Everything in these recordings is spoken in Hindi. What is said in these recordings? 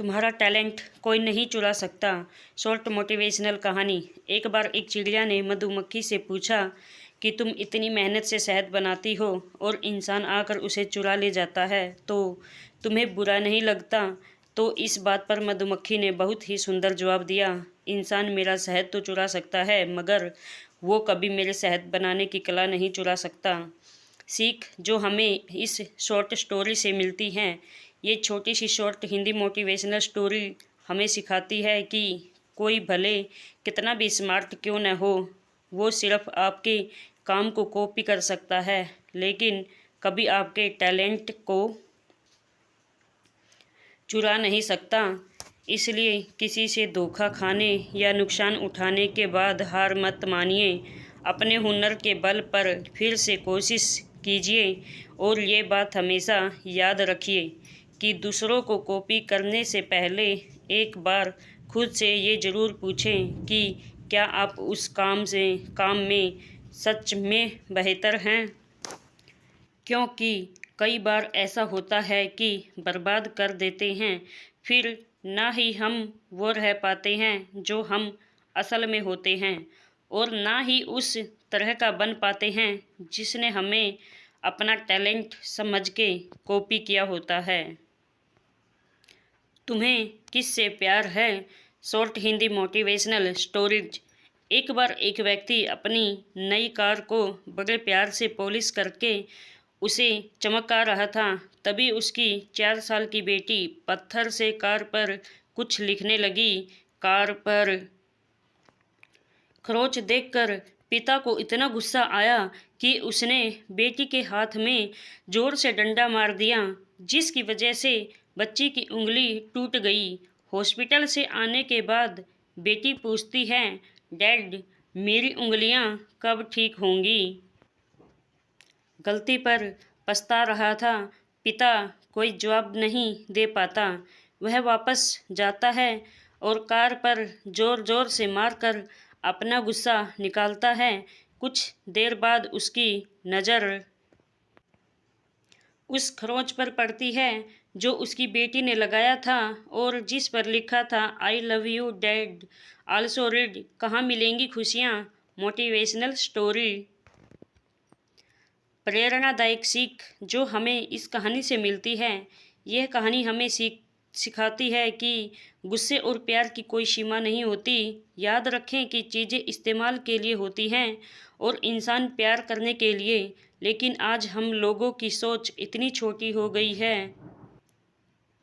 तुम्हारा टैलेंट कोई नहीं चुरा सकता। शॉर्ट मोटिवेशनल कहानी। एक बार एक चिड़िया ने मधुमक्खी से पूछा कि तुम इतनी मेहनत से शहद बनाती हो और इंसान आकर उसे चुरा ले जाता है तो तुम्हें बुरा नहीं लगता। तो इस बात पर मधुमक्खी ने बहुत ही सुंदर जवाब दिया, इंसान मेरा शहद तो चुरा सकता है मगर वो कभी मेरे शहद बनाने की कला नहीं चुरा सकता। सीख जो हमें इस शॉर्ट स्टोरी से मिलती हैं। ये छोटी सी शॉर्ट हिंदी मोटिवेशनल स्टोरी हमें सिखाती है कि कोई भले कितना भी स्मार्ट क्यों न हो, वो सिर्फ आपके काम को कॉपी कर सकता है लेकिन कभी आपके टैलेंट को चुरा नहीं सकता। इसलिए किसी से धोखा खाने या नुकसान उठाने के बाद हार मत मानिए। अपने हुनर के बल पर फिर से कोशिश कीजिए और ये बात हमेशा याद रखिए कि दूसरों को कॉपी करने से पहले एक बार खुद से ये ज़रूर पूछें कि क्या आप उस काम में सच में बेहतर हैं। क्योंकि कई बार ऐसा होता है कि बर्बाद कर देते हैं, फिर ना ही हम वो रह पाते हैं जो हम असल में होते हैं और ना ही उस तरह का बन पाते हैं जिसने हमें अपना टैलेंट समझ के कॉपी किया होता है। तुम्हें किससे प्यार है? Short Hindi motivational stories. एक बार एक व्यक्ति अपनी नई कार को बड़े प्यार से पॉलिश करके उसे चमका रहा था। तभी उसकी 4 साल की बेटी पत्थर से कार पर कुछ लिखने लगी। कार पर खरोंच देखकर पिता को इतना गुस्सा आया कि उसने बेटी के हाथ में जोर से डंडा मार दिया, जिसकी वजह से बच्ची की उंगली टूट गई। हॉस्पिटल से आने के बाद बेटी पूछती है, डैड मेरी उंगलियां कब ठीक होंगी? गलती पर पछता रहा था। पिता कोई जवाब नहीं दे पाता। वह वापस जाता है और कार पर जोर जोर से मारकर अपना गुस्सा निकालता है। कुछ देर बाद उसकी नज़र उस खरोंच पर पड़ती है जो उसकी बेटी ने लगाया था और जिस पर लिखा था, I love you dad also read. कहाँ मिलेंगी खुशियाँ? Motivational story. प्रेरणादायक सीख जो हमें इस कहानी से मिलती है। यह कहानी हमें सिखाती है कि गुस्से और प्यार की कोई सीमा नहीं होती। याद रखें कि चीज़ें इस्तेमाल के लिए होती हैं और इंसान प्यार करने के लिए। लेकिन आज हम लोगों की सोच इतनी छोटी हो गई है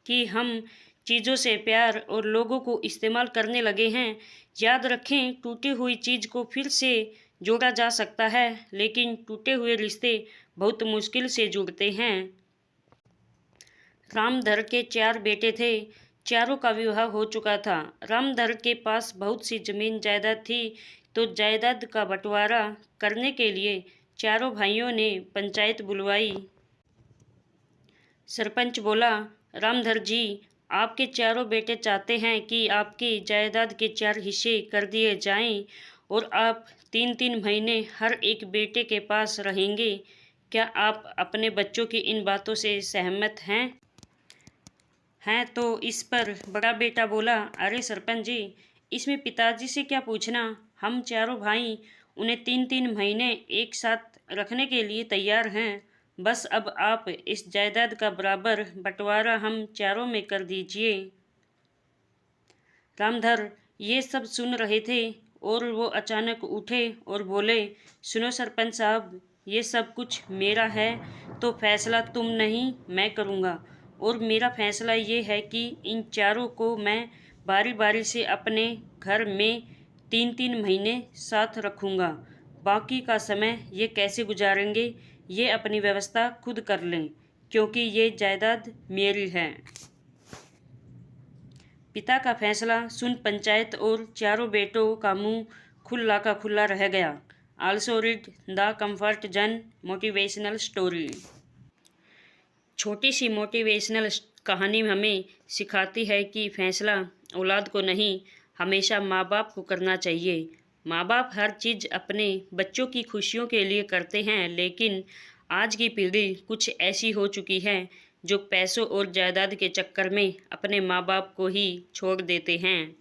कि हम चीज़ों से प्यार और लोगों को इस्तेमाल करने लगे हैं। याद रखें, टूटी हुई चीज़ को फिर से जोड़ा जा सकता है लेकिन टूटे हुए रिश्ते बहुत मुश्किल से जुड़ते हैं। रामधर के 4 बेटे थे। चारों का विवाह हो चुका था। रामधर के पास बहुत सी जमीन जायदाद थी तो जायदाद का बंटवारा करने के लिए चारों भाइयों ने पंचायत बुलवाई। सरपंच बोला, रामधर जी, आपके चारों बेटे चाहते हैं कि आपकी जायदाद के 4 हिस्से कर दिए जाएं और आप 3-3 महीने हर एक बेटे के पास रहेंगे। क्या आप अपने बच्चों की इन बातों से सहमत हैं? हैं तो इस पर बड़ा बेटा बोला, अरे सरपंच जी, इसमें पिताजी से क्या पूछना। हम चारों भाई उन्हें 3-3 महीने एक साथ रखने के लिए तैयार हैं। बस अब आप इस जायदाद का बराबर बंटवारा हम चारों में कर दीजिए। रामधर ये सब सुन रहे थे और वो अचानक उठे और बोले, सुनो सरपंच साहब, ये सब कुछ मेरा है तो फैसला तुम नहीं मैं करूँगा। और मेरा फैसला ये है कि इन चारों को मैं बारी बारी से अपने घर में 3-3 महीने साथ रखूँगा। बाकी का समय ये कैसे गुजारेंगे ये अपनी व्यवस्था खुद कर लें, क्योंकि ये जायदाद मेरी है। पिता का फैसला सुन पंचायत और चारों बेटों का मुंह खुला का खुला रह गया। आल्सो रीड द कंफर्ट जन मोटिवेशनल स्टोरी। छोटी सी मोटिवेशनल कहानी हमें सिखाती है कि फैसला औलाद को नहीं, हमेशा माँ बाप को करना चाहिए। माँ बाप हर चीज़ अपने बच्चों की खुशियों के लिए करते हैं लेकिन आज की पीढ़ी कुछ ऐसी हो चुकी है जो पैसों और जायदाद के चक्कर में अपने माँ बाप को ही छोड़ देते हैं।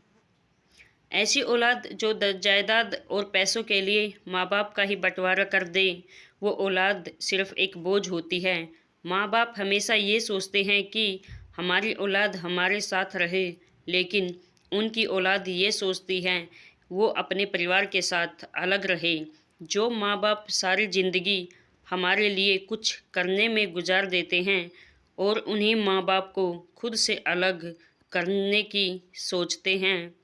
ऐसी औलाद जो जायदाद और पैसों के लिए माँ बाप का ही बंटवारा कर दे, वो औलाद सिर्फ एक बोझ होती है। माँ बाप हमेशा ये सोचते हैं कि हमारी औलाद हमारे साथ रहे, लेकिन उनकी औलाद ये सोचती है वो अपने परिवार के साथ अलग रहे। जो माँ बाप सारी ज़िंदगी हमारे लिए कुछ करने में गुजार देते हैं और उन्हीं माँ बाप को खुद से अलग करने की सोचते हैं।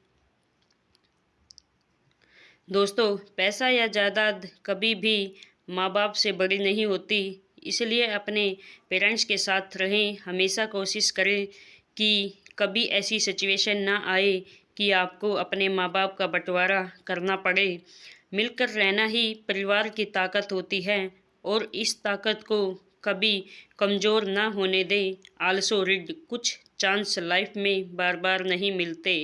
दोस्तों, पैसा या जायदाद कभी भी माँ बाप से बड़ी नहीं होती, इसलिए अपने पेरेंट्स के साथ रहें। हमेशा कोशिश करें कि कभी ऐसी सिचुएशन ना आए कि आपको अपने माँ बाप का बंटवारा करना पड़े। मिलकर रहना ही परिवार की ताकत होती है और इस ताकत को कभी कमज़ोर ना होने दें। आल्सो रीड, कुछ चांस लाइफ में बार बार नहीं मिलते।